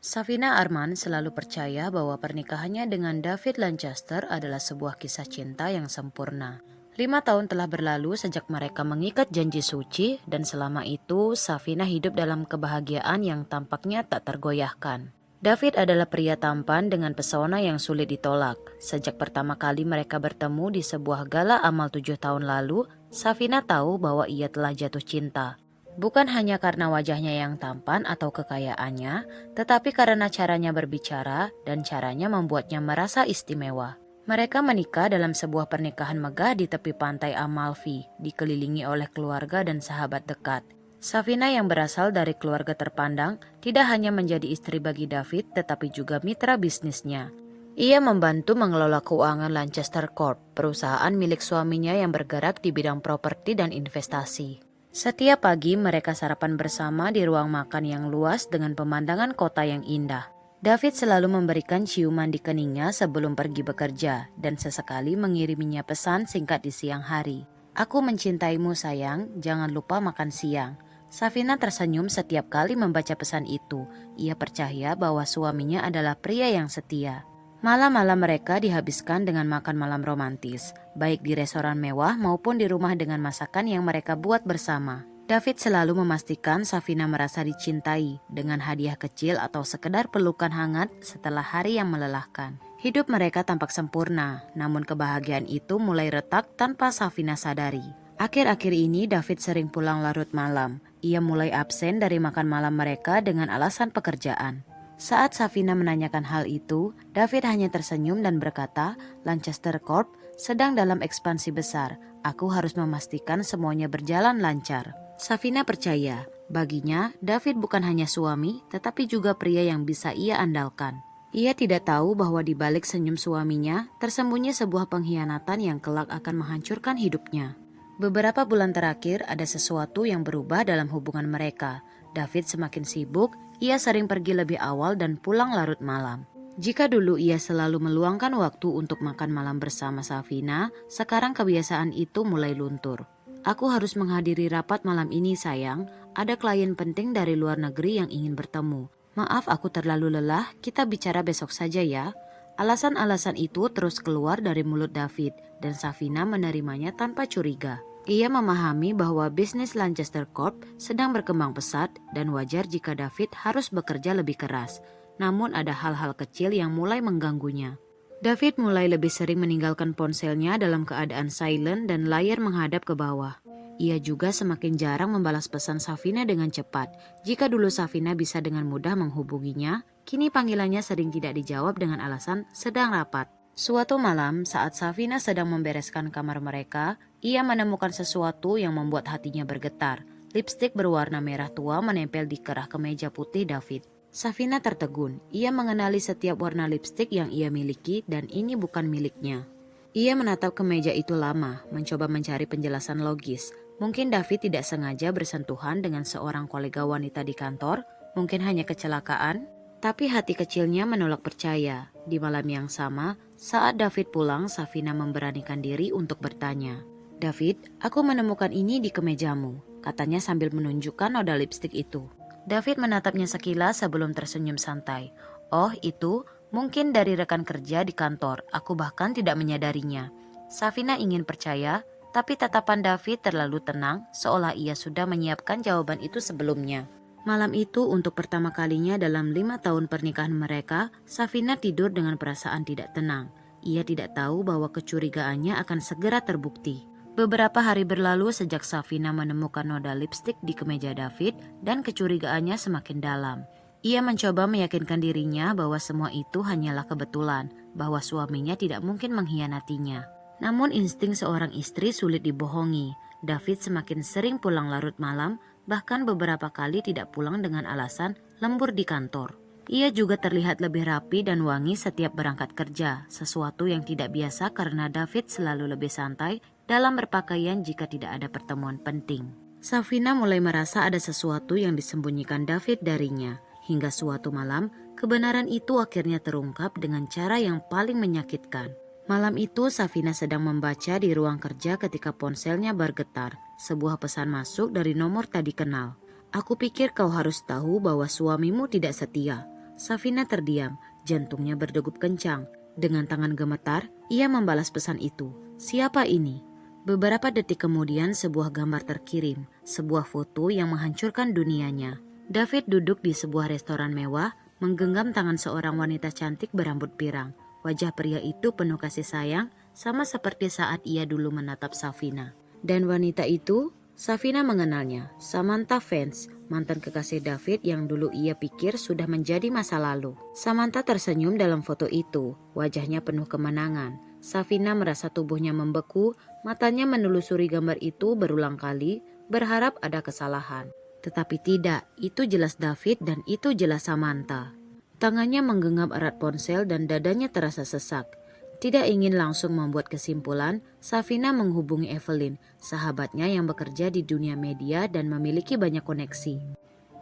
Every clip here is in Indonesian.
Safina Arman selalu percaya bahwa pernikahannya dengan David Lancaster adalah sebuah kisah cinta yang sempurna. 5 tahun telah berlalu sejak mereka mengikat janji suci dan selama itu Safina hidup dalam kebahagiaan yang tampaknya tak tergoyahkan. David adalah pria tampan dengan pesona yang sulit ditolak. Sejak pertama kali mereka bertemu di sebuah gala amal 7 tahun lalu, Safina tahu bahwa ia telah jatuh cinta. Bukan hanya karena wajahnya yang tampan atau kekayaannya, tetapi karena caranya berbicara dan caranya membuatnya merasa istimewa. Mereka menikah dalam sebuah pernikahan megah di tepi pantai Amalfi, dikelilingi oleh keluarga dan sahabat dekat. Safina yang berasal dari keluarga terpandang tidak hanya menjadi istri bagi David, tetapi juga mitra bisnisnya. Ia membantu mengelola keuangan Lancaster Corp, perusahaan milik suaminya yang bergerak di bidang properti dan investasi. Setiap pagi mereka sarapan bersama di ruang makan yang luas dengan pemandangan kota yang indah. David selalu memberikan ciuman di keningnya sebelum pergi bekerja dan sesekali mengiriminya pesan singkat di siang hari. "Aku mencintaimu sayang, jangan lupa makan siang." Safina tersenyum setiap kali membaca pesan itu. Ia percaya bahwa suaminya adalah pria yang setia. Malam-malam mereka dihabiskan dengan makan malam romantis, baik di restoran mewah maupun di rumah dengan masakan yang mereka buat bersama. David selalu memastikan Safina merasa dicintai dengan hadiah kecil atau sekedar pelukan hangat setelah hari yang melelahkan. Hidup mereka tampak sempurna, namun kebahagiaan itu mulai retak tanpa Safina sadari. Akhir-akhir ini David sering pulang larut malam. Ia mulai absen dari makan malam mereka dengan alasan pekerjaan. Saat Safina menanyakan hal itu, David hanya tersenyum dan berkata, "Lancaster Corp sedang dalam ekspansi besar. Aku harus memastikan semuanya berjalan lancar." Safina percaya, baginya David bukan hanya suami, tetapi juga pria yang bisa ia andalkan. Ia tidak tahu bahwa di balik senyum suaminya, tersembunyi sebuah pengkhianatan yang kelak akan menghancurkan hidupnya. Beberapa bulan terakhir ada sesuatu yang berubah dalam hubungan mereka. David semakin sibuk, ia sering pergi lebih awal dan pulang larut malam. Jika dulu ia selalu meluangkan waktu untuk makan malam bersama Safina, sekarang kebiasaan itu mulai luntur. "Aku harus menghadiri rapat malam ini sayang, ada klien penting dari luar negeri yang ingin bertemu. Maaf aku terlalu lelah, kita bicara besok saja ya." Alasan-alasan itu terus keluar dari mulut David dan Safina menerimanya tanpa curiga. Ia memahami bahwa bisnis Lancaster Corp sedang berkembang pesat dan wajar jika David harus bekerja lebih keras. Namun ada hal-hal kecil yang mulai mengganggunya. David mulai lebih sering meninggalkan ponselnya dalam keadaan silent dan layar menghadap ke bawah. Ia juga semakin jarang membalas pesan Safina dengan cepat. Jika dulu Safina bisa dengan mudah menghubunginya, kini panggilannya sering tidak dijawab dengan alasan sedang rapat. Suatu malam, saat Safina sedang membereskan kamar mereka, ia menemukan sesuatu yang membuat hatinya bergetar. Lipstik berwarna merah tua menempel di kerah kemeja putih David. Safina tertegun. Ia mengenali setiap warna lipstik yang ia miliki dan ini bukan miliknya. Ia menatap kemeja itu lama, mencoba mencari penjelasan logis. Mungkin David tidak sengaja bersentuhan dengan seorang kolega wanita di kantor, mungkin hanya kecelakaan. Tapi hati kecilnya menolak percaya. Di malam yang sama, saat David pulang, Safina memberanikan diri untuk bertanya. "David, aku menemukan ini di kemejamu," katanya sambil menunjukkan noda lipstik itu. David menatapnya sekilas sebelum tersenyum santai. "Oh, itu mungkin dari rekan kerja di kantor, aku bahkan tidak menyadarinya." Safina ingin percaya, tapi tatapan David terlalu tenang, seolah ia sudah menyiapkan jawaban itu sebelumnya. Malam itu untuk pertama kalinya dalam 5 tahun pernikahan mereka, Safina tidur dengan perasaan tidak tenang. Ia tidak tahu bahwa kecurigaannya akan segera terbukti. Beberapa hari berlalu sejak Safina menemukan noda lipstik di kemeja David dan kecurigaannya semakin dalam. Ia mencoba meyakinkan dirinya bahwa semua itu hanyalah kebetulan, bahwa suaminya tidak mungkin mengkhianatinya. Namun insting seorang istri sulit dibohongi. David semakin sering pulang larut malam, bahkan beberapa kali tidak pulang dengan alasan lembur di kantor. Ia juga terlihat lebih rapi dan wangi setiap berangkat kerja, sesuatu yang tidak biasa karena David selalu lebih santai dalam berpakaian jika tidak ada pertemuan penting. Safina mulai merasa ada sesuatu yang disembunyikan David darinya. Hingga suatu malam, kebenaran itu akhirnya terungkap dengan cara yang paling menyakitkan. Malam itu Safina sedang membaca di ruang kerja ketika ponselnya bergetar. Sebuah pesan masuk dari nomor tak dikenal. "Aku pikir kau harus tahu bahwa suamimu tidak setia. Safina terdiam, jantungnya berdegup kencang. Dengan tangan gemetar, ia membalas pesan itu. Siapa ini? Beberapa detik kemudian sebuah gambar terkirim, sebuah foto yang menghancurkan dunianya. David duduk di sebuah restoran mewah, menggenggam tangan seorang wanita cantik berambut pirang. Wajah pria itu penuh kasih sayang, sama seperti saat ia dulu menatap Safina. Dan wanita itu, Safina mengenalnya, Samantha Vance, mantan kekasih David yang dulu ia pikir sudah menjadi masa lalu. Samantha tersenyum dalam foto itu, wajahnya penuh kemenangan. Safina merasa tubuhnya membeku, matanya menelusuri gambar itu berulang kali, berharap ada kesalahan. Tetapi tidak, itu jelas David dan itu jelas Samantha. Tangannya menggenggam erat ponsel dan dadanya terasa sesak. Tidak ingin langsung membuat kesimpulan, Safina menghubungi Evelyn, sahabatnya yang bekerja di dunia media dan memiliki banyak koneksi.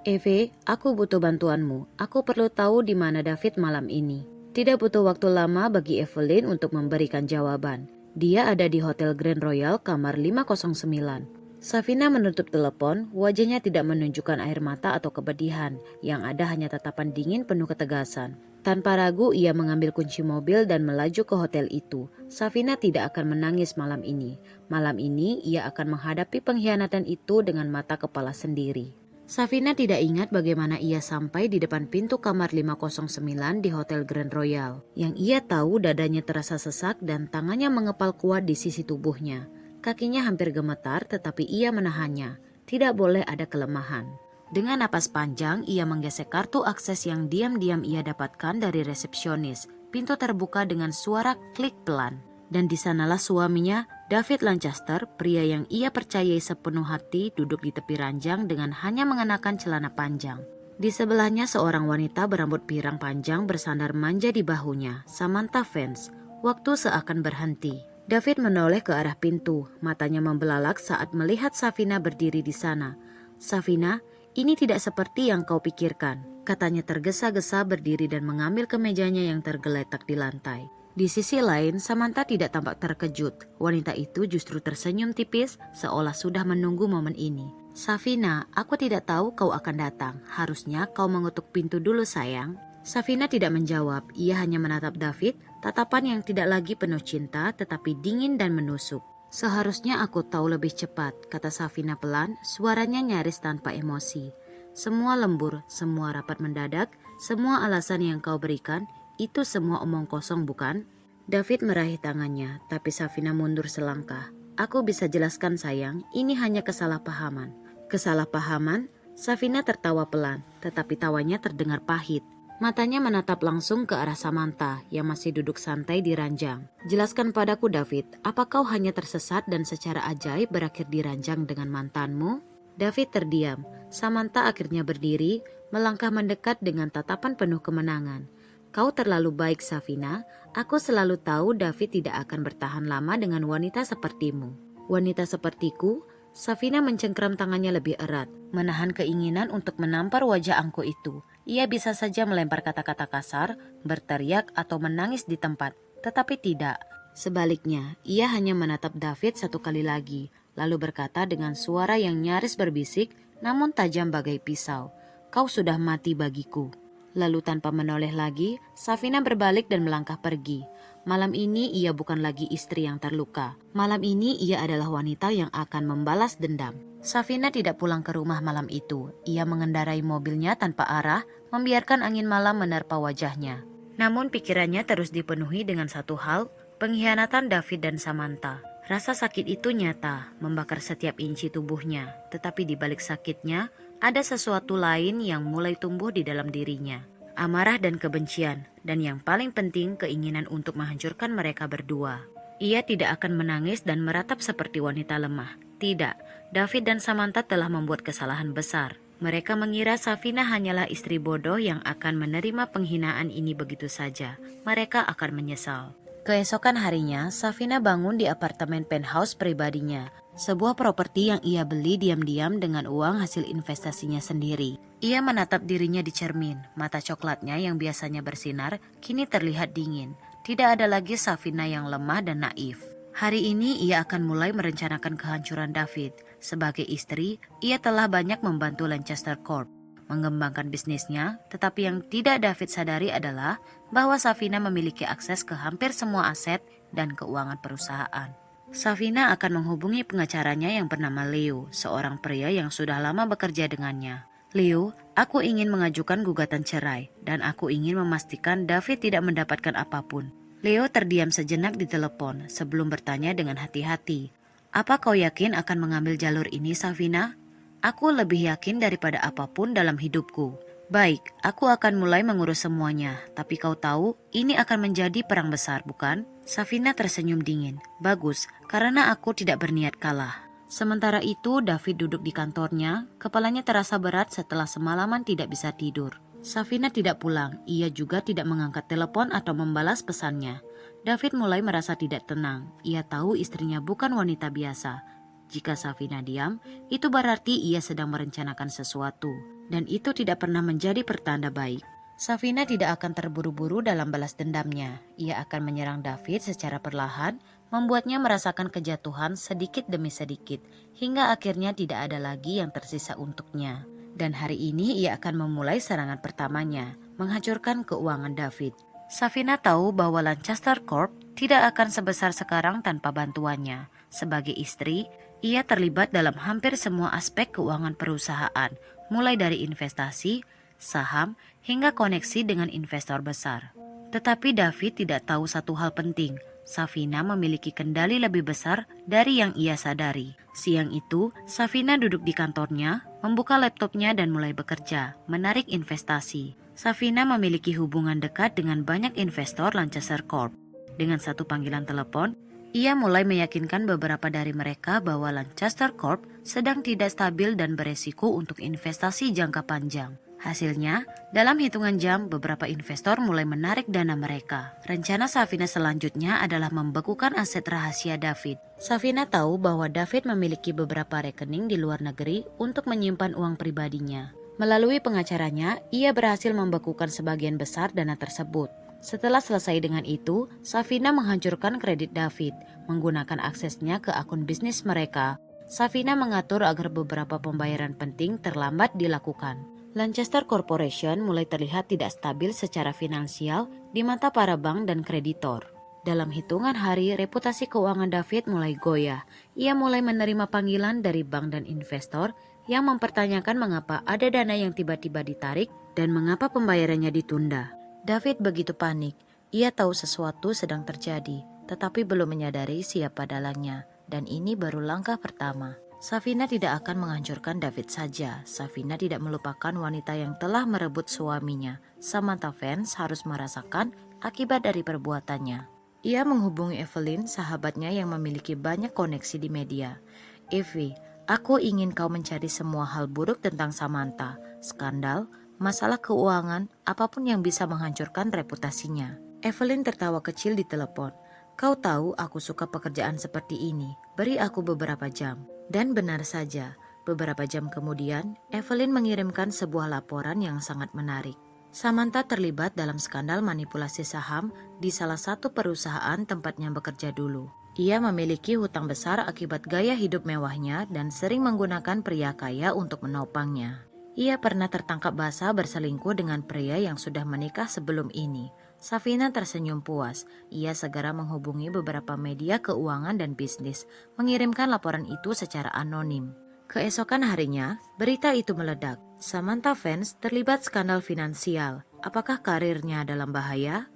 Eve, aku butuh bantuanmu. Aku perlu tahu di mana David malam ini. Tidak butuh waktu lama bagi Evelyn untuk memberikan jawaban. Dia ada di Hotel Grand Royal kamar 509. Safina menutup telepon, wajahnya tidak menunjukkan air mata atau kepedihan, yang ada hanya tatapan dingin penuh ketegasan. Tanpa ragu ia mengambil kunci mobil dan melaju ke hotel itu. Safina tidak akan menangis malam ini. Malam ini ia akan menghadapi pengkhianatan itu dengan mata kepala sendiri. Safina tidak ingat bagaimana ia sampai di depan pintu kamar 509 di Hotel Grand Royal. Yang ia tahu dadanya terasa sesak dan tangannya mengepal kuat di sisi tubuhnya. Kakinya hampir gemetar tetapi ia menahannya. Tidak boleh ada kelemahan. Dengan napas panjang, ia menggesek kartu akses yang diam-diam ia dapatkan dari resepsionis. Pintu terbuka dengan suara klik pelan. Dan di sanalah suaminya, David Lancaster, pria yang ia percayai sepenuh hati, duduk di tepi ranjang dengan hanya mengenakan celana panjang. Di sebelahnya seorang wanita berambut pirang panjang bersandar manja di bahunya, Samantha Vance. Waktu seakan berhenti. David menoleh ke arah pintu, matanya membelalak saat melihat Safina berdiri di sana. Safina, ini tidak seperti yang kau pikirkan, katanya tergesa-gesa berdiri dan mengambil kemejanya yang tergeletak di lantai. Di sisi lain, Samantha tidak tampak terkejut. Wanita itu justru tersenyum tipis, seolah sudah menunggu momen ini. Safina, aku tidak tahu kau akan datang. Harusnya kau mengetuk pintu dulu, sayang. Safina tidak menjawab, ia hanya menatap David, tatapan yang tidak lagi penuh cinta, tetapi dingin dan menusuk. Seharusnya aku tahu lebih cepat, kata Safina pelan, suaranya nyaris tanpa emosi. Semua lembur, semua rapat mendadak, semua alasan yang kau berikan, itu semua omong kosong bukan? David meraih tangannya, tapi Safina mundur selangkah. Aku bisa jelaskan sayang, ini hanya kesalahpahaman. Kesalahpahaman? Safina tertawa pelan, tetapi tawanya terdengar pahit. Matanya menatap langsung ke arah Samantha yang masih duduk santai di ranjang. Jelaskan padaku David, apa kau hanya tersesat dan secara ajaib berakhir di ranjang dengan mantanmu? David terdiam. Samantha akhirnya berdiri, melangkah mendekat dengan tatapan penuh kemenangan. Kau terlalu baik Safina, aku selalu tahu David tidak akan bertahan lama dengan wanita sepertimu. Wanita sepertiku? Safina mencengkram tangannya lebih erat, menahan keinginan untuk menampar wajah angkuh itu. Ia bisa saja melempar kata-kata kasar, berteriak atau menangis di tempat, tetapi tidak. Sebaliknya, ia hanya menatap David satu kali lagi, lalu berkata dengan suara yang nyaris berbisik, namun tajam bagai pisau, "Kau sudah mati bagiku." Lalu tanpa menoleh lagi, Safina berbalik dan melangkah pergi. Malam ini ia bukan lagi istri yang terluka. Malam ini ia adalah wanita yang akan membalas dendam. Safina tidak pulang ke rumah malam itu. Ia mengendarai mobilnya tanpa arah, membiarkan angin malam menerpa wajahnya. Namun pikirannya terus dipenuhi dengan satu hal, pengkhianatan David dan Samantha. Rasa sakit itu nyata, membakar setiap inci tubuhnya. Tetapi di balik sakitnya, ada sesuatu lain yang mulai tumbuh di dalam dirinya. Amarah dan kebencian, dan yang paling penting keinginan untuk menghancurkan mereka berdua. Ia tidak akan menangis dan meratap seperti wanita lemah. Tidak, David dan Samantha telah membuat kesalahan besar. Mereka mengira Safina hanyalah istri bodoh yang akan menerima penghinaan ini begitu saja. Mereka akan menyesal. Keesokan harinya, Safina bangun di apartemen penthouse pribadinya. Sebuah properti yang ia beli diam-diam dengan uang hasil investasinya sendiri. Ia menatap dirinya di cermin. Mata coklatnya yang biasanya bersinar, kini terlihat dingin. Tidak ada lagi Safina yang lemah dan naif. Hari ini ia akan mulai merencanakan kehancuran David. Sebagai istri, ia telah banyak membantu Lancaster Corp, mengembangkan bisnisnya, tetapi yang tidak David sadari adalah bahwa Safina memiliki akses ke hampir semua aset dan keuangan perusahaan. Safina akan menghubungi pengacaranya yang bernama Leo, seorang pria yang sudah lama bekerja dengannya. Leo, aku ingin mengajukan gugatan cerai dan aku ingin memastikan David tidak mendapatkan apapun. Leo terdiam sejenak di telepon sebelum bertanya dengan hati-hati. Apa kau yakin akan mengambil jalur ini, Safina? Aku lebih yakin daripada apapun dalam hidupku. Baik, aku akan mulai mengurus semuanya, tapi kau tahu ini akan menjadi perang besar, bukan? Safina tersenyum dingin. Bagus, karena aku tidak berniat kalah. Sementara itu, David duduk di kantornya, kepalanya terasa berat setelah semalaman tidak bisa tidur. Safina tidak pulang, ia juga tidak mengangkat telepon atau membalas pesannya. David mulai merasa tidak tenang, ia tahu istrinya bukan wanita biasa. Jika Safina diam, itu berarti ia sedang merencanakan sesuatu, dan itu tidak pernah menjadi pertanda baik. Safina tidak akan terburu-buru dalam balas dendamnya. Ia akan menyerang David secara perlahan, membuatnya merasakan kejatuhan sedikit demi sedikit, hingga akhirnya tidak ada lagi yang tersisa untuknya. Dan hari ini ia akan memulai serangan pertamanya, menghancurkan keuangan David. Safina tahu bahwa Lancaster Corp tidak akan sebesar sekarang tanpa bantuannya. Sebagai istri, ia terlibat dalam hampir semua aspek keuangan perusahaan, mulai dari investasi, saham, hingga koneksi dengan investor besar. Tetapi David tidak tahu satu hal penting. Safina memiliki kendali lebih besar dari yang ia sadari. Siang itu, Safina duduk di kantornya, membuka laptopnya dan mulai bekerja, menarik investasi. Safina memiliki hubungan dekat dengan banyak investor Lancaster Corp. Dengan satu panggilan telepon, ia mulai meyakinkan beberapa dari mereka bahwa Lancaster Corp sedang tidak stabil dan beresiko untuk investasi jangka panjang. Hasilnya, dalam hitungan jam, beberapa investor mulai menarik dana mereka. Rencana Safina selanjutnya adalah membekukan aset rahasia David. Safina tahu bahwa David memiliki beberapa rekening di luar negeri untuk menyimpan uang pribadinya. Melalui pengacaranya, ia berhasil membekukan sebagian besar dana tersebut. Setelah selesai dengan itu, Safina menghancurkan kredit David, menggunakan aksesnya ke akun bisnis mereka. Safina mengatur agar beberapa pembayaran penting terlambat dilakukan. Lancaster Corporation mulai terlihat tidak stabil secara finansial di mata para bank dan kreditor. Dalam hitungan hari, reputasi keuangan David mulai goyah. Ia mulai menerima panggilan dari bank dan investor yang mempertanyakan mengapa ada dana yang tiba-tiba ditarik dan mengapa pembayarannya ditunda. David begitu panik. Ia tahu sesuatu sedang terjadi, tetapi belum menyadari siapa dalangnya. Dan ini baru langkah pertama. Safina tidak akan menghancurkan David saja. Safina tidak melupakan wanita yang telah merebut suaminya. Samantha Vance harus merasakan akibat dari perbuatannya. Ia menghubungi Evelyn, sahabatnya yang memiliki banyak koneksi di media. Evie, aku ingin kau mencari semua hal buruk tentang Samantha, skandal, masalah keuangan, apapun yang bisa menghancurkan reputasinya. Evelyn tertawa kecil di telepon. Kau tahu aku suka pekerjaan seperti ini. Beri aku beberapa jam. Dan benar saja, beberapa jam kemudian, Evelyn mengirimkan sebuah laporan yang sangat menarik. Samantha terlibat dalam skandal manipulasi saham di salah satu perusahaan tempatnya bekerja dulu. Ia memiliki hutang besar akibat gaya hidup mewahnya dan sering menggunakan pria kaya untuk menopangnya. Ia pernah tertangkap basah berselingkuh dengan pria yang sudah menikah sebelum ini. Safina tersenyum puas. Ia segera menghubungi beberapa media keuangan dan bisnis, mengirimkan laporan itu secara anonim. Keesokan harinya, berita itu meledak. Samantha Vance terlibat skandal finansial. Apakah karirnya dalam bahaya?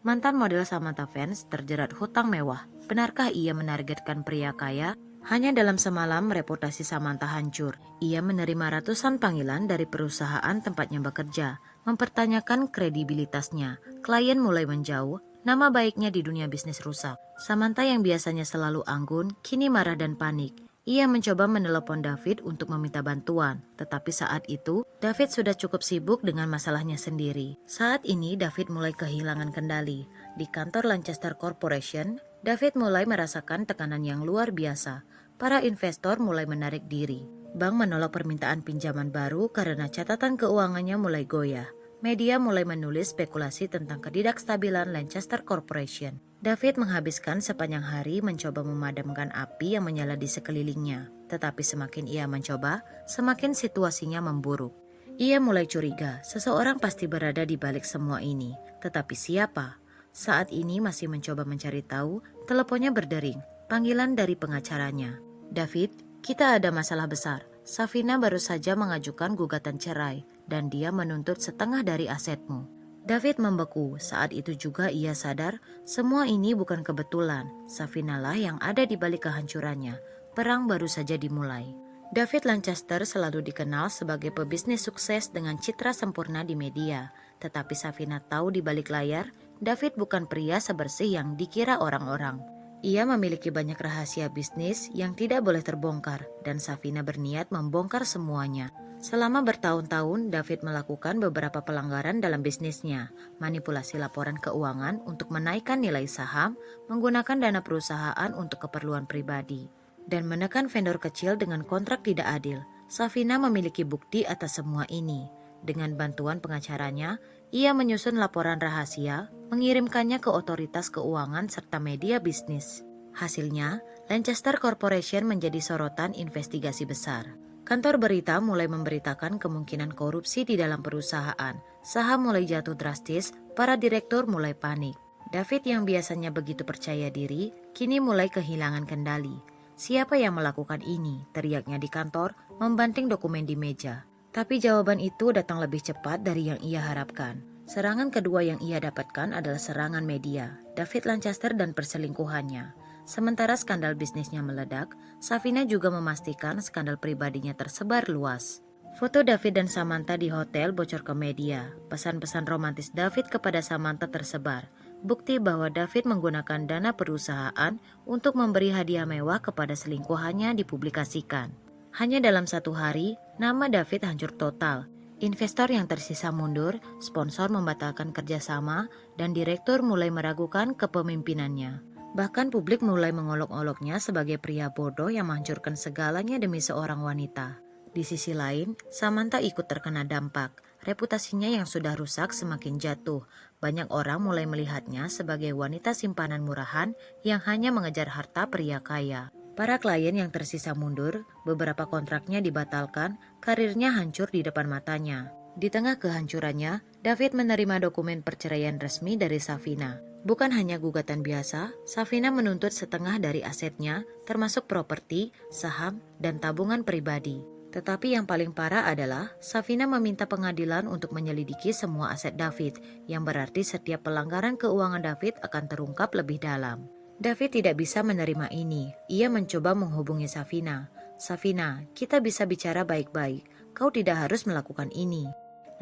Mantan model Samantha Vance terjerat hutang mewah. Benarkah ia menargetkan pria kaya? Hanya dalam semalam reputasi Samantha hancur. Ia menerima ratusan panggilan dari perusahaan tempatnya bekerja, mempertanyakan kredibilitasnya. Klien mulai menjauh, nama baiknya di dunia bisnis rusak. Samantha yang biasanya selalu anggun, kini marah dan panik. Ia mencoba menelepon David untuk meminta bantuan, tetapi saat itu David sudah cukup sibuk dengan masalahnya sendiri. Saat ini David mulai kehilangan kendali. Di kantor Lancaster Corporation, David mulai merasakan tekanan yang luar biasa. Para investor mulai menarik diri. Bank menolak permintaan pinjaman baru karena catatan keuangannya mulai goyah. Media mulai menulis spekulasi tentang ketidakstabilan Lancaster Corporation. David menghabiskan sepanjang hari mencoba memadamkan api yang menyala di sekelilingnya. Tetapi semakin ia mencoba, semakin situasinya memburuk. Ia mulai curiga, seseorang pasti berada di balik semua ini. Tetapi siapa? Saat ini masih mencoba mencari tahu, teleponnya berdering. Panggilan dari pengacaranya. David, kita ada masalah besar. Safina baru saja mengajukan gugatan cerai dan dia menuntut setengah dari asetmu. David membeku. Saat itu juga ia sadar semua ini bukan kebetulan. Safina lah yang ada di balik kehancurannya. Perang baru saja dimulai. David Lancaster selalu dikenal sebagai pebisnis sukses dengan citra sempurna di media. Tetapi Safina tahu di balik layar, David bukan pria sebersih yang dikira orang-orang. Ia memiliki banyak rahasia bisnis yang tidak boleh terbongkar dan Safina berniat membongkar semuanya. Selama bertahun-tahun, David melakukan beberapa pelanggaran dalam bisnisnya, manipulasi laporan keuangan untuk menaikkan nilai saham, menggunakan dana perusahaan untuk keperluan pribadi, dan menekan vendor kecil dengan kontrak tidak adil. Safina memiliki bukti atas semua ini. Dengan bantuan pengacaranya, ia menyusun laporan rahasia, mengirimkannya ke otoritas keuangan serta media bisnis. Hasilnya, Lancaster Corporation menjadi sorotan investigasi besar. Kantor berita mulai memberitakan kemungkinan korupsi di dalam perusahaan. Saham mulai jatuh drastis, para direktur mulai panik. David yang biasanya begitu percaya diri, kini mulai kehilangan kendali. Siapa yang melakukan ini? Teriaknya di kantor, membanting dokumen di meja. Tapi jawaban itu datang lebih cepat dari yang ia harapkan. Serangan kedua yang ia dapatkan adalah serangan media, David Lancaster dan perselingkuhannya. Sementara skandal bisnisnya meledak, Safina juga memastikan skandal pribadinya tersebar luas. Foto David dan Samantha di hotel bocor ke media. Pesan-pesan romantis David kepada Samantha tersebar. Bukti bahwa David menggunakan dana perusahaan untuk memberi hadiah mewah kepada selingkuhannya dipublikasikan. Hanya dalam 1 hari, nama David hancur total. Investor yang tersisa mundur, sponsor membatalkan kerjasama, dan direktur mulai meragukan kepemimpinannya. Bahkan publik mulai mengolok-oloknya sebagai pria bodoh yang menghancurkan segalanya demi seorang wanita. Di sisi lain, Samantha ikut terkena dampak. Reputasinya yang sudah rusak semakin jatuh. Banyak orang mulai melihatnya sebagai wanita simpanan murahan yang hanya mengejar harta pria kaya. Para klien yang tersisa mundur, beberapa kontraknya dibatalkan, karirnya hancur di depan matanya. Di tengah kehancurannya, David menerima dokumen perceraian resmi dari Safina. Bukan hanya gugatan biasa, Safina menuntut setengah dari asetnya, termasuk properti, saham, dan tabungan pribadi. Tetapi yang paling parah adalah, Safina meminta pengadilan untuk menyelidiki semua aset David, yang berarti setiap pelanggaran keuangan David akan terungkap lebih dalam. David tidak bisa menerima ini. Ia mencoba menghubungi Safina. Safina, kita bisa bicara baik-baik. Kau tidak harus melakukan ini.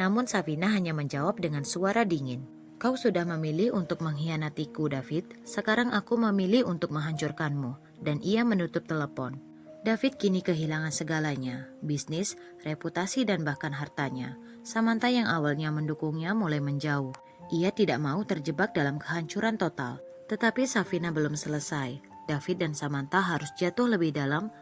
Namun Safina hanya menjawab dengan suara dingin. Kau sudah memilih untuk mengkhianatiku, David. Sekarang aku memilih untuk menghancurkanmu. Dan ia menutup telepon. David kini kehilangan segalanya. Bisnis, reputasi, dan bahkan hartanya. Samantha yang awalnya mendukungnya mulai menjauh. Ia tidak mau terjebak dalam kehancuran total. Tetapi Safina belum selesai. David dan Samantha harus jatuh lebih dalam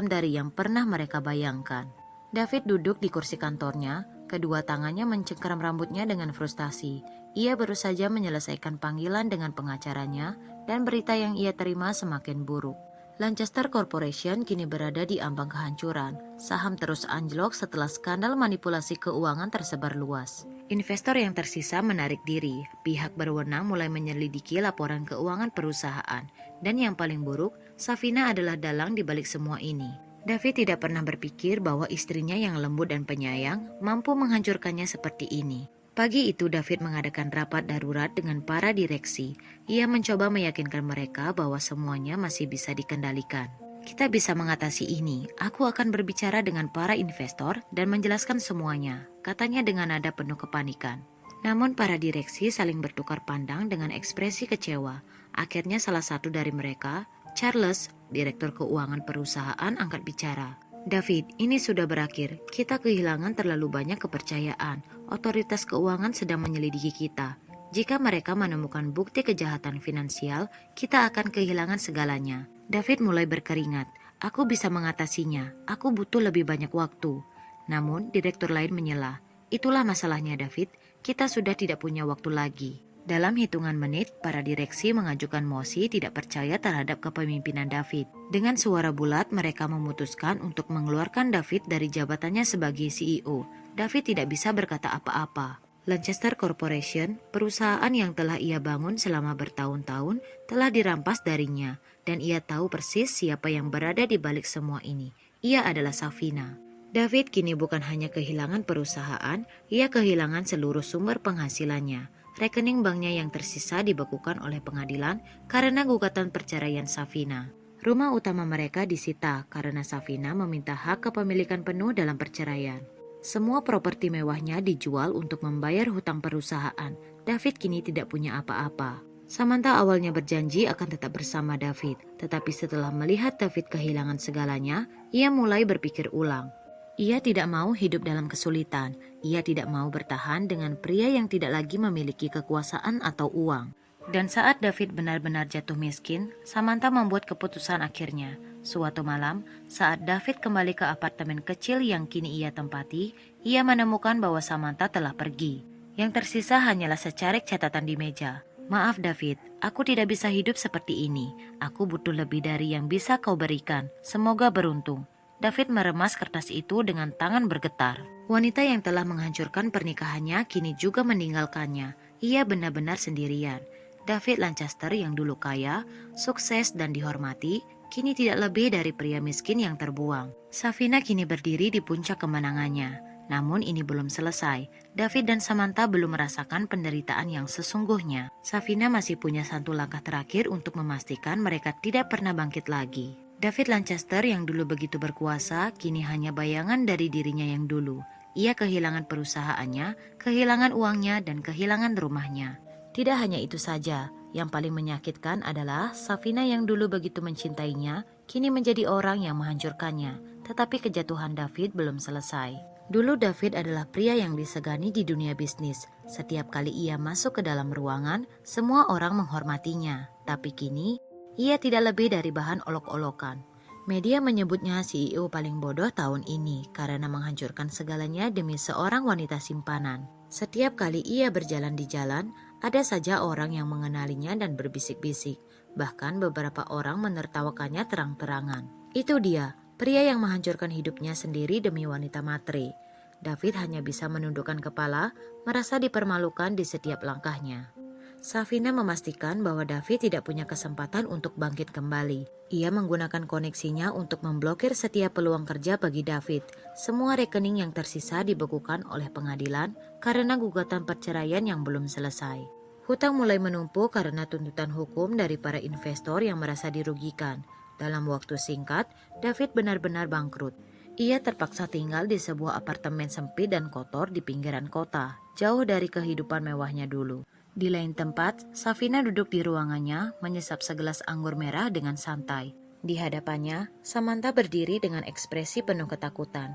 dari yang pernah mereka bayangkan. David duduk di kursi kantornya, kedua tangannya mencengkeram rambutnya dengan frustasi. Ia baru saja menyelesaikan panggilan dengan pengacaranya dan berita yang ia terima semakin buruk. Lancaster Corporation kini berada di ambang kehancuran. Saham terus anjlok setelah skandal manipulasi keuangan tersebar luas. Investor yang tersisa menarik diri. Pihak berwenang mulai menyelidiki laporan keuangan perusahaan. Dan yang paling buruk, Safina adalah dalang di balik semua ini. David tidak pernah berpikir bahwa istrinya yang lembut dan penyayang mampu menghancurkannya seperti ini. Pagi itu David mengadakan rapat darurat dengan para direksi. Ia mencoba meyakinkan mereka bahwa semuanya masih bisa dikendalikan. Kita bisa mengatasi ini. Aku akan berbicara dengan para investor dan menjelaskan semuanya, katanya dengan nada penuh kepanikan. Namun para direksi saling bertukar pandang dengan ekspresi kecewa. Akhirnya salah satu dari mereka, Charles, direktur keuangan perusahaan, angkat bicara. David, ini sudah berakhir. Kita kehilangan terlalu banyak kepercayaan. Otoritas keuangan sedang menyelidiki kita. Jika mereka menemukan bukti kejahatan finansial, kita akan kehilangan segalanya. David mulai berkeringat. Aku bisa mengatasinya. Aku butuh lebih banyak waktu. Namun, direktur lain menyela. Itulah masalahnya, David. Kita sudah tidak punya waktu lagi. Dalam hitungan menit, para direksi mengajukan mosi tidak percaya terhadap kepemimpinan David. Dengan suara bulat, mereka memutuskan untuk mengeluarkan David dari jabatannya sebagai CEO. David tidak bisa berkata apa-apa. Lancaster Corporation, perusahaan yang telah ia bangun selama bertahun-tahun, telah dirampas darinya, dan ia tahu persis siapa yang berada di balik semua ini. Ia adalah Safina. David kini bukan hanya kehilangan perusahaan, ia kehilangan seluruh sumber penghasilannya. Rekening banknya yang tersisa dibekukan oleh pengadilan karena gugatan perceraian Safina. Rumah utama mereka disita karena Safina meminta hak kepemilikan penuh dalam perceraian. Semua properti mewahnya dijual untuk membayar hutang perusahaan. David kini tidak punya apa-apa. Samantha awalnya berjanji akan tetap bersama David, tetapi setelah melihat David kehilangan segalanya, ia mulai berpikir ulang. Ia tidak mau hidup dalam kesulitan. Ia tidak mau bertahan dengan pria yang tidak lagi memiliki kekuasaan atau uang. Dan saat David benar-benar jatuh miskin, Samantha membuat keputusan akhirnya. Suatu malam, saat David kembali ke apartemen kecil yang kini ia tempati, ia menemukan bahwa Samantha telah pergi. Yang tersisa hanyalah secarik catatan di meja. "Maaf David, aku tidak bisa hidup seperti ini. Aku butuh lebih dari yang bisa kau berikan. Semoga beruntung." David meremas kertas itu dengan tangan bergetar. Wanita yang telah menghancurkan pernikahannya kini juga meninggalkannya. Ia benar-benar sendirian. David Lancaster yang dulu kaya, sukses dan dihormati, kini tidak lebih dari pria miskin yang terbuang. Safina kini berdiri di puncak kemenangannya. Namun ini belum selesai. David dan Samantha belum merasakan penderitaan yang sesungguhnya. Safina masih punya satu langkah terakhir untuk memastikan mereka tidak pernah bangkit lagi. David Lancaster yang dulu begitu berkuasa, kini hanya bayangan dari dirinya yang dulu. Ia kehilangan perusahaannya, kehilangan uangnya, dan kehilangan rumahnya. Tidak hanya itu saja, yang paling menyakitkan adalah Safina yang dulu begitu mencintainya, kini menjadi orang yang menghancurkannya. Tetapi kejatuhan David belum selesai. Dulu David adalah pria yang disegani di dunia bisnis. Setiap kali ia masuk ke dalam ruangan, semua orang menghormatinya. Tapi kini, ia tidak lebih dari bahan olok-olokan. Media menyebutnya CEO paling bodoh tahun ini karena menghancurkan segalanya demi seorang wanita simpanan. Setiap kali ia berjalan di jalan, ada saja orang yang mengenalinya dan berbisik-bisik. Bahkan beberapa orang menertawakannya terang-terangan. Itu dia, pria yang menghancurkan hidupnya sendiri demi wanita matre. David hanya bisa menundukkan kepala, merasa dipermalukan di setiap langkahnya. Safina memastikan bahwa David tidak punya kesempatan untuk bangkit kembali. Ia menggunakan koneksinya untuk memblokir setiap peluang kerja bagi David. Semua rekening yang tersisa dibekukan oleh pengadilan karena gugatan perceraian yang belum selesai. Hutang mulai menumpuk karena tuntutan hukum dari para investor yang merasa dirugikan. Dalam waktu singkat, David benar-benar bangkrut. Ia terpaksa tinggal di sebuah apartemen sempit dan kotor di pinggiran kota, jauh dari kehidupan mewahnya dulu. Di lain tempat, Safina duduk di ruangannya, menyesap segelas anggur merah dengan santai. Di hadapannya, Samantha berdiri dengan ekspresi penuh ketakutan.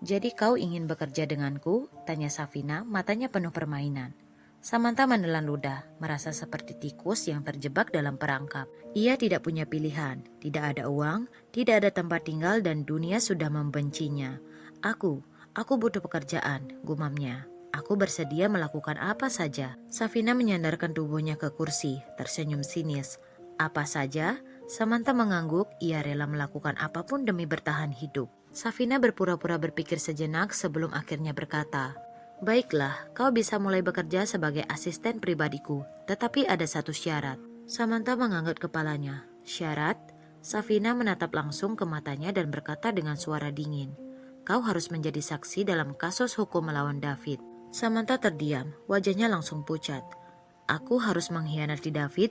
"Jadi kau ingin bekerja denganku?" tanya Safina, matanya penuh permainan. Samantha menelan ludah, merasa seperti tikus yang terjebak dalam perangkap. Ia tidak punya pilihan, tidak ada uang, tidak ada tempat tinggal dan dunia sudah membencinya. Aku butuh pekerjaan," gumamnya. "Aku bersedia melakukan apa saja." Safina menyandarkan tubuhnya ke kursi, tersenyum sinis. "Apa saja?" Samantha mengangguk, ia rela melakukan apapun demi bertahan hidup. Safina berpura-pura berpikir sejenak sebelum akhirnya berkata, "Baiklah, kau bisa mulai bekerja sebagai asisten pribadiku, tetapi ada satu syarat." Samantha mengangguk kepalanya. "Syarat?" Safina menatap langsung ke matanya dan berkata dengan suara dingin, "Kau harus menjadi saksi dalam kasus hukum melawan David." Samantha terdiam, wajahnya langsung pucat. "Aku harus mengkhianati David?"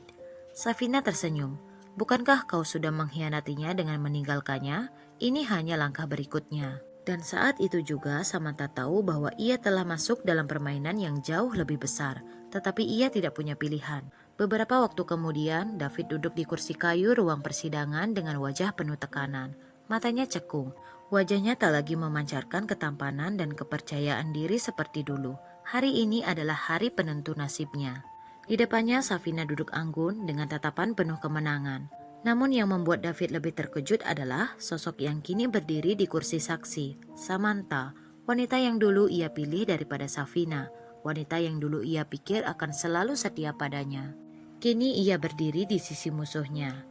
Safina tersenyum. "Bukankah kau sudah mengkhianatinya dengan meninggalkannya? Ini hanya langkah berikutnya." Dan saat itu juga Samantha tahu bahwa ia telah masuk dalam permainan yang jauh lebih besar, tetapi ia tidak punya pilihan. Beberapa waktu kemudian, David duduk di kursi kayu ruang persidangan dengan wajah penuh tekanan. Matanya cekung. Wajahnya tak lagi memancarkan ketampanan dan kepercayaan diri seperti dulu. Hari ini adalah hari penentu nasibnya. Di depannya Safina duduk anggun dengan tatapan penuh kemenangan. Namun yang membuat David lebih terkejut adalah sosok yang kini berdiri di kursi saksi, Samantha, wanita yang dulu ia pilih daripada Safina, wanita yang dulu ia pikir akan selalu setia padanya. Kini ia berdiri di sisi musuhnya.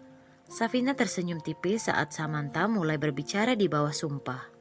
Safina tersenyum tipis saat Samantha mulai berbicara di bawah sumpah.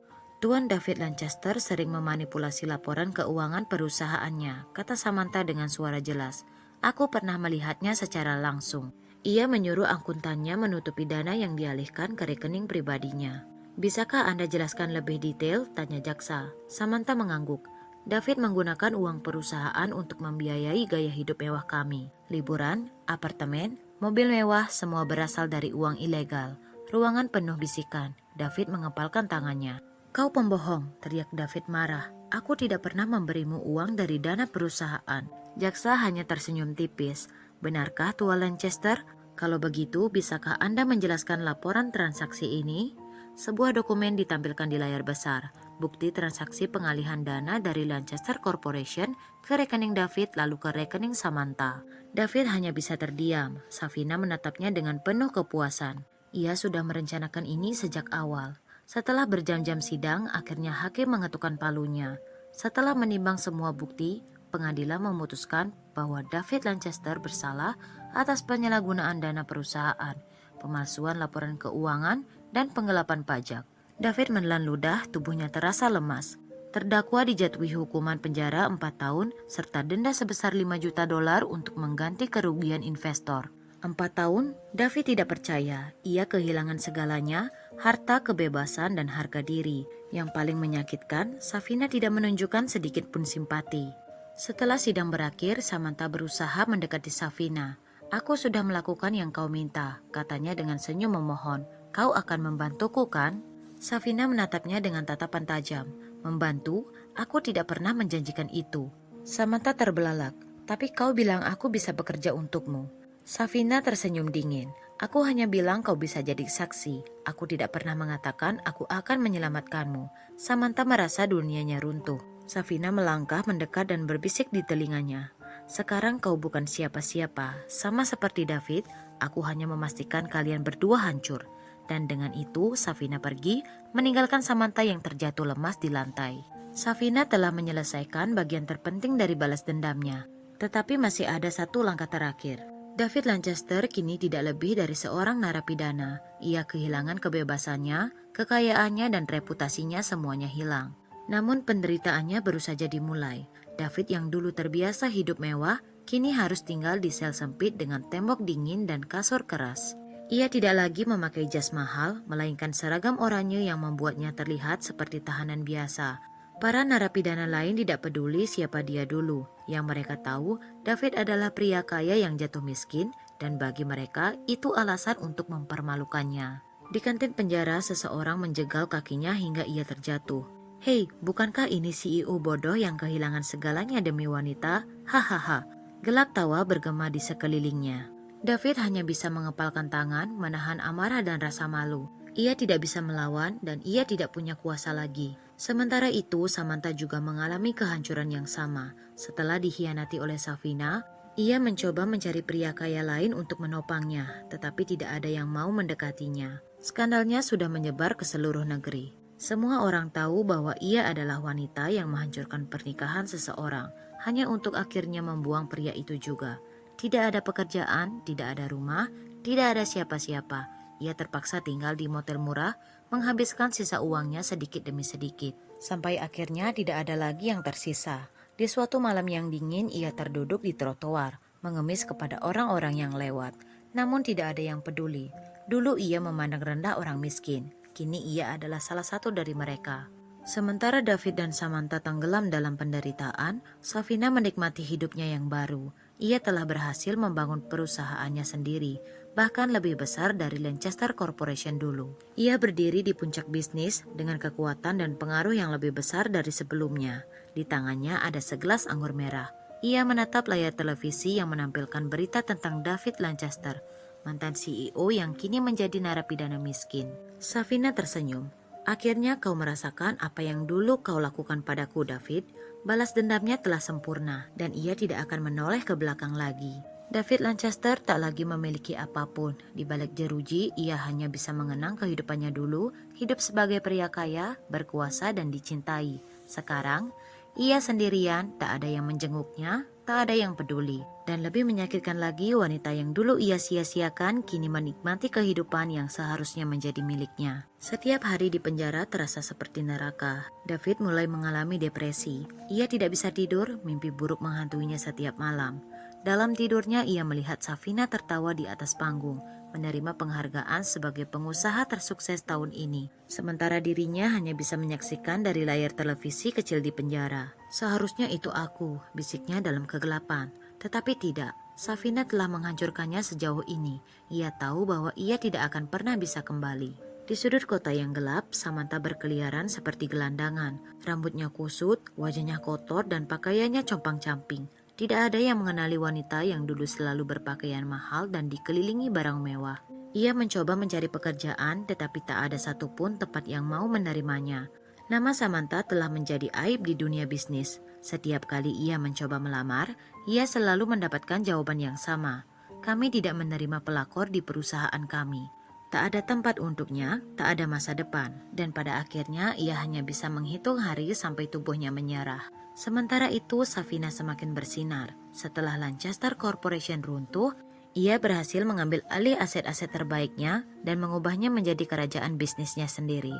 Tuan David Lancaster sering memanipulasi laporan keuangan perusahaannya, kata Samantha dengan suara jelas. Aku pernah melihatnya secara langsung. Ia menyuruh akuntannya menutupi dana yang dialihkan ke rekening pribadinya. Bisakah Anda jelaskan lebih detail? Tanya jaksa. Samantha mengangguk. David menggunakan uang perusahaan untuk membiayai gaya hidup mewah kami. Liburan, apartemen, mobil mewah, semua berasal dari uang ilegal. Ruangan penuh bisikan. David mengepalkan tangannya. Kau pembohong, teriak David marah. Aku tidak pernah memberimu uang dari dana perusahaan. Jaksa hanya tersenyum tipis. Benarkah Tuan Lancaster? Kalau begitu, bisakah Anda menjelaskan laporan transaksi ini? Sebuah dokumen ditampilkan di layar besar. Bukti transaksi pengalihan dana dari Lancaster Corporation ke rekening David lalu ke rekening Samantha. David hanya bisa terdiam. Safina menatapnya dengan penuh kepuasan. Ia sudah merencanakan ini sejak awal. Setelah berjam-jam sidang, akhirnya hakim mengetukkan palunya. Setelah menimbang semua bukti, pengadilan memutuskan bahwa David Lancaster bersalah atas penyalahgunaan dana perusahaan, pemalsuan laporan keuangan, dan penggelapan pajak. David menelan ludah, tubuhnya terasa lemas. Terdakwa dijatuhi hukuman penjara 4 tahun serta denda sebesar $5 juta untuk mengganti kerugian investor. 4 tahun, David tidak percaya. Ia kehilangan segalanya, harta, kebebasan, dan harga diri. Yang paling menyakitkan, Safina tidak menunjukkan sedikit pun simpati. Setelah sidang berakhir, Samantha berusaha mendekati Safina. Aku sudah melakukan yang kau minta, katanya dengan senyum memohon. Kau akan membantuku kan? Safina menatapnya dengan tatapan tajam. Membantu? Aku tidak pernah menjanjikan itu. Samantha terbelalak. Tapi kau bilang aku bisa bekerja untukmu. Safina tersenyum dingin. Aku hanya bilang kau bisa jadi saksi. Aku tidak pernah mengatakan aku akan menyelamatkanmu. Samantha merasa dunianya runtuh. Safina melangkah mendekat dan berbisik di telinganya. Sekarang kau bukan siapa-siapa. Sama seperti David, aku hanya memastikan kalian berdua hancur. Dan dengan itu, Safina pergi, meninggalkan Samantha yang terjatuh lemas di lantai. Safina telah menyelesaikan bagian terpenting dari balas dendamnya. Tetapi masih ada satu langkah terakhir. David Lancaster kini tidak lebih dari seorang narapidana. Ia kehilangan kebebasannya, kekayaannya, dan reputasinya semuanya hilang. Namun penderitaannya baru saja dimulai. David yang dulu terbiasa hidup mewah, kini harus tinggal di sel sempit dengan tembok dingin dan kasur keras. Ia tidak lagi memakai jas mahal, melainkan seragam oranye yang membuatnya terlihat seperti tahanan biasa. Para narapidana lain tidak peduli siapa dia dulu. Yang mereka tahu, David adalah pria kaya yang jatuh miskin, dan bagi mereka itu alasan untuk mempermalukannya. Di kantin penjara, seseorang menjegal kakinya hingga ia terjatuh. Hei, bukankah ini CEO bodoh yang kehilangan segalanya demi wanita? Hahaha. Gelak tawa bergema di sekelilingnya. David hanya bisa mengepalkan tangan, menahan amarah dan rasa malu. Ia tidak bisa melawan dan ia tidak punya kuasa lagi. Sementara itu, Samantha juga mengalami kehancuran yang sama. Setelah dikhianati oleh Safina, ia mencoba mencari pria kaya lain untuk menopangnya, tetapi tidak ada yang mau mendekatinya. Skandalnya sudah menyebar ke seluruh negeri. Semua orang tahu bahwa ia adalah wanita yang menghancurkan pernikahan seseorang, hanya untuk akhirnya membuang pria itu juga. Tidak ada pekerjaan, tidak ada rumah, tidak ada siapa-siapa. Ia terpaksa tinggal di motel murah, menghabiskan sisa uangnya sedikit demi sedikit. Sampai akhirnya tidak ada lagi yang tersisa. Di suatu malam yang dingin, ia terduduk di trotoar, mengemis kepada orang-orang yang lewat. Namun tidak ada yang peduli. Dulu ia memandang rendah orang miskin. Kini ia adalah salah satu dari mereka. Sementara David dan Samantha tenggelam dalam penderitaan, Safina menikmati hidupnya yang baru. Ia telah berhasil membangun perusahaannya sendiri, bahkan lebih besar dari Lancaster Corporation dulu. Ia berdiri di puncak bisnis dengan kekuatan dan pengaruh yang lebih besar dari sebelumnya. Di tangannya ada segelas anggur merah. Ia menatap layar televisi yang menampilkan berita tentang David Lancaster, mantan CEO yang kini menjadi narapidana miskin. Safina tersenyum. Akhirnya kau merasakan apa yang dulu kau lakukan padaku, David. Balas dendamnya telah sempurna dan ia tidak akan menoleh ke belakang lagi. David Lancaster tak lagi memiliki apapun. Di balik jeruji, ia hanya bisa mengenang kehidupannya dulu, hidup sebagai pria kaya, berkuasa dan dicintai. Sekarang, ia sendirian, tak ada yang menjenguknya, tak ada yang peduli. Dan lebih menyakitkan lagi, wanita yang dulu ia sia-siakan kini menikmati kehidupan yang seharusnya menjadi miliknya. Setiap hari di penjara terasa seperti neraka. David mulai mengalami depresi. Ia tidak bisa tidur, mimpi buruk menghantuinya setiap malam. Dalam tidurnya ia melihat Safina tertawa di atas panggung, menerima penghargaan sebagai pengusaha tersukses tahun ini. Sementara dirinya hanya bisa menyaksikan dari layar televisi kecil di penjara. Seharusnya itu aku, bisiknya dalam kegelapan. Tetapi tidak, Safina telah menghancurkannya sejauh ini. Ia tahu bahwa ia tidak akan pernah bisa kembali. Di sudut kota yang gelap, Samantha berkeliaran seperti gelandangan. Rambutnya kusut, wajahnya kotor, dan pakaiannya compang-camping. Tidak ada yang mengenali wanita yang dulu selalu berpakaian mahal dan dikelilingi barang mewah. Ia mencoba mencari pekerjaan, tetapi tak ada satupun tempat yang mau menerimanya. Nama Samantha telah menjadi aib di dunia bisnis. Setiap kali ia mencoba melamar, ia selalu mendapatkan jawaban yang sama. Kami tidak menerima pelakor di perusahaan kami. Tak ada tempat untuknya, tak ada masa depan, dan pada akhirnya ia hanya bisa menghitung hari sampai tubuhnya menyerah. Sementara itu, Safina semakin bersinar. Setelah Lancaster Corporation runtuh, ia berhasil mengambil alih aset-aset terbaiknya dan mengubahnya menjadi kerajaan bisnisnya sendiri.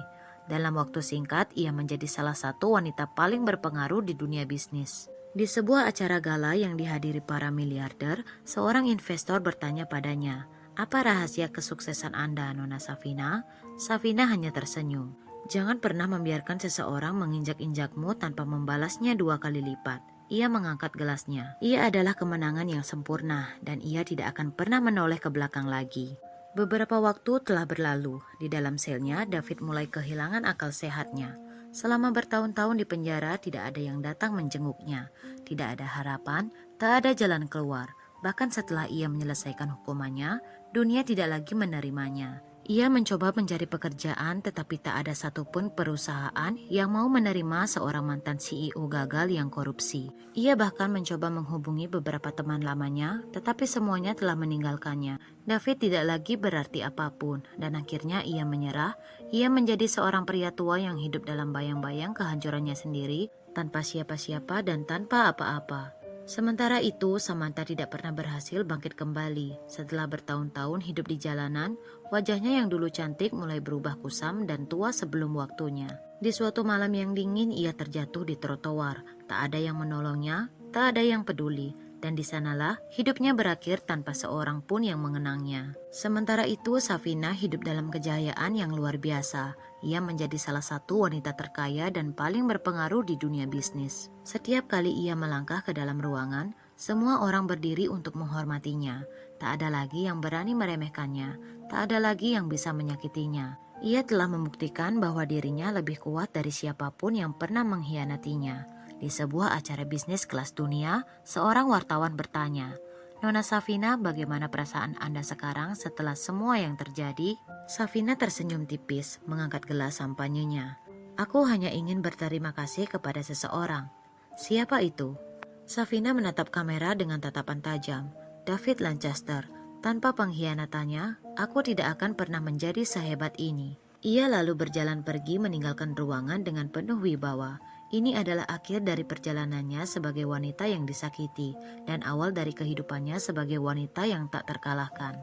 Dalam waktu singkat, ia menjadi salah satu wanita paling berpengaruh di dunia bisnis. Di sebuah acara gala yang dihadiri para miliarder, seorang investor bertanya padanya, "Apa rahasia kesuksesan Anda, Nona Safina?" Safina hanya tersenyum. "Jangan pernah membiarkan seseorang menginjak-injakmu tanpa membalasnya 2 kali lipat." Ia mengangkat gelasnya. Ia adalah kemenangan yang sempurna dan ia tidak akan pernah menoleh ke belakang lagi. Beberapa waktu telah berlalu. Di dalam selnya, David mulai kehilangan akal sehatnya. Selama bertahun-tahun di penjara, tidak ada yang datang menjenguknya. Tidak ada harapan, tak ada jalan keluar. Bahkan setelah ia menyelesaikan hukumannya, dunia tidak lagi menerimanya. Ia mencoba mencari pekerjaan, tetapi tak ada satupun perusahaan yang mau menerima seorang mantan CEO gagal yang korupsi. Ia bahkan mencoba menghubungi beberapa teman lamanya, tetapi semuanya telah meninggalkannya. David tidak lagi berarti apapun, dan akhirnya ia menyerah. Ia menjadi seorang pria tua yang hidup dalam bayang-bayang kehancurannya sendiri, tanpa siapa-siapa dan tanpa apa-apa. Sementara itu, Samantha tidak pernah berhasil bangkit kembali. Setelah bertahun-tahun hidup di jalanan, wajahnya yang dulu cantik mulai berubah kusam dan tua sebelum waktunya. Di suatu malam yang dingin, ia terjatuh di trotoar. Tak ada yang menolongnya, tak ada yang peduli. Dan di sanalah hidupnya berakhir tanpa seorang pun yang mengenangnya. Sementara itu, Safina hidup dalam kejayaan yang luar biasa. Ia menjadi salah satu wanita terkaya dan paling berpengaruh di dunia bisnis. Setiap kali ia melangkah ke dalam ruangan, semua orang berdiri untuk menghormatinya. Tak ada lagi yang berani meremehkannya, tak ada lagi yang bisa menyakitinya. Ia telah membuktikan bahwa dirinya lebih kuat dari siapapun yang pernah mengkhianatinya. Di sebuah acara bisnis kelas dunia, seorang wartawan bertanya, "Nona Safina, bagaimana perasaan Anda sekarang setelah semua yang terjadi?" Safina tersenyum tipis, mengangkat gelas sampanyenya. "Aku hanya ingin berterima kasih kepada seseorang." "Siapa itu?" Safina menatap kamera dengan tatapan tajam. "David Lancaster. Tanpa pengkhianatannya, aku tidak akan pernah menjadi sehebat ini." Ia lalu berjalan pergi meninggalkan ruangan dengan penuh wibawa. Ini adalah akhir dari perjalanannya sebagai wanita yang disakiti dan awal dari kehidupannya sebagai wanita yang tak terkalahkan.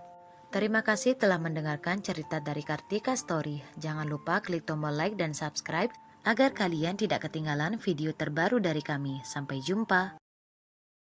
Terima kasih telah mendengarkan cerita dari Kartika Story. Jangan lupa klik tombol like dan subscribe agar kalian tidak ketinggalan video terbaru dari kami. Sampai jumpa.